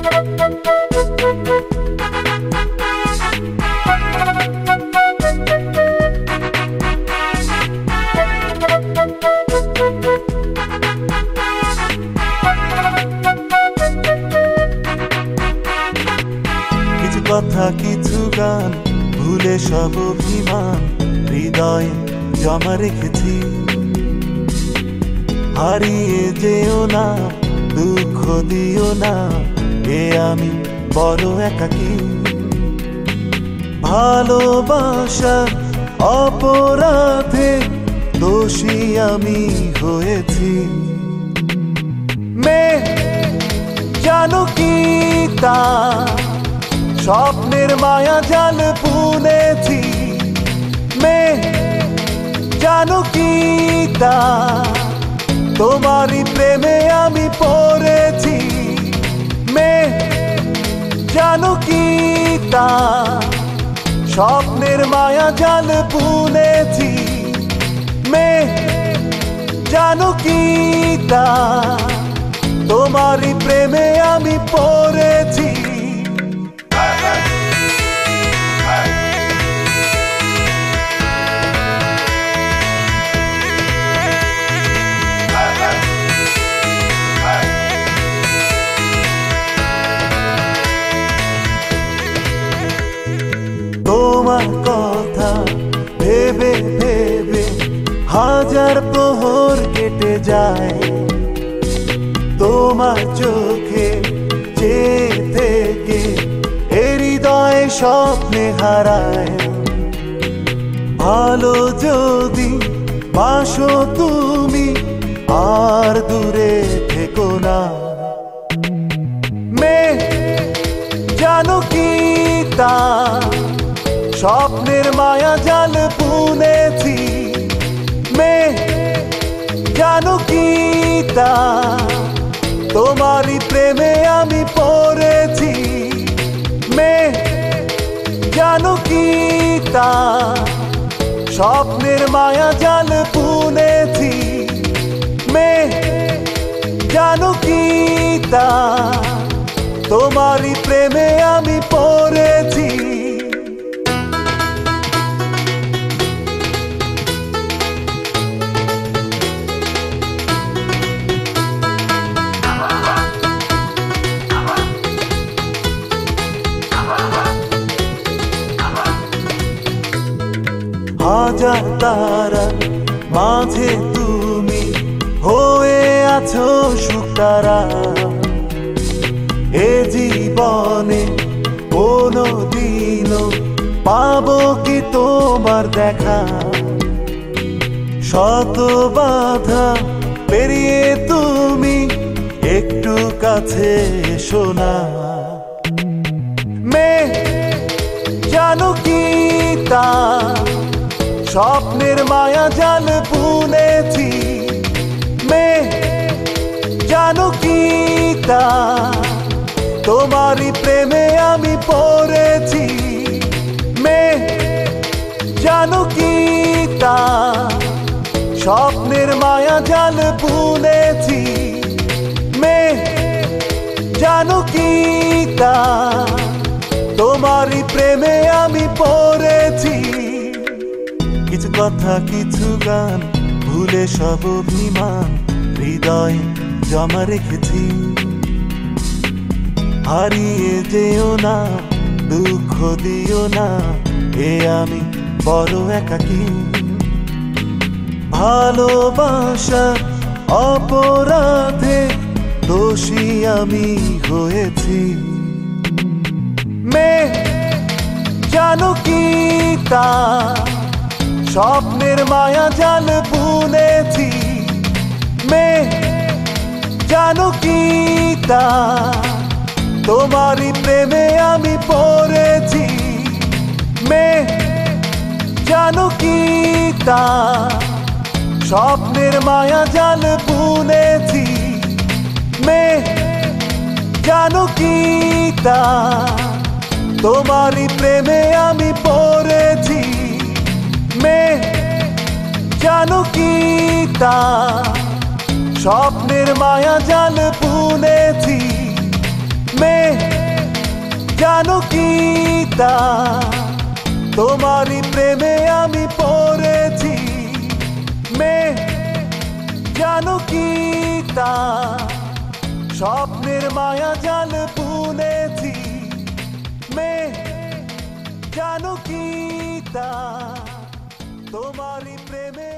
কিছু কথা কিছু গান ভুলে সব অভিমান হৃদয়ে জমা রেখেছি। হারিয়ে যেও না, দুঃখ দিও না, এ আমি বড় একাকী। ভালোবাসার অপরাধে দোষী আমি হয়েছি। মেয়ে জানো কি তা স্বপ্নের মায়া জাল বুনেছি। মেয়ে জানো কি তা তোমারই প্রেমে আমি পড়েছি। মেয়ে জানো কি তা স্বপ্নের মায়া জাল বুনেছি। মেয়ে জানো কি তা তোমারই প্রেমে আমি পড়েছি। তোমার কথা ভেবে ভেবে হাজার প্রহর কেটে যায়। তোমার চোখে চেয়ে থেকে হৃদয় স্বপ্নে হারায়। ভালো যদি বাসো তুমি আর দূরে থেকো না। মেয়ে জানো কি তা স্বপ্নের মায়া জাল বুনেছি। মেয়ে জানো কি তা তোমারই প্রেমে আমি পড়েছি। মেয়ে জানো কি তা স্বপ্নের মায়া জাল বুনেছি। মেয়ে জানো কি তা তোমারই প্রেমে আমি পড়েছি। হাজার তারা মাঝে তুমি হয়ে আছো শুকতারা। এ জীবনে কোনো দিনও পাবো কি তোমার দেখা। শত বাধা পেরিয়ে তুমি একটু কাছে এসো না। মেয়ে জানো কি তা স্বপ্নের মায়া জাল বুনেছি। মেয়ে জানো কি তা তোমারই প্রেমে আমি পড়েছি। মেয়ে জানো কি তা স্বপ্নের মায়া জাল বুনেছি। মেয়ে জানো কি তা তোমারই প্রেমে আমি পড়েছি। কিছু কথা কিছু গান ভুলে সব অভিমান হৃদয়ে জমা রেখেছি। হারিয়ে যেও না, দুঃখ দিও না, এ আমি বড় একাকী। ভালোবাসার অপরাধে দোষী আমি হয়েছি। মেয়ে জানো কি তা স্বপ্নের মায়া জাল বুনেছি। মেয়ে জানো কি তা তোমারই প্রেমে আমি পড়েছি। মেয়ে জানো কি তা স্বপ্নের মায়া জাল বুনেছি। মেয়ে জানো কি তা তোমারই প্রেমে আমি পড়েছি। মেয়ে জানো কি তা স্বপ্নের মায়া জাল বুনেছি। মেয়ে জানো কি তা তোমারই প্রেমে আমি পড়েছি মেয়ে জানো কি তা স্বপ্নের মায়া জাল বুনেছি মেয়ে জানো কি তা তোমারই প্রেমে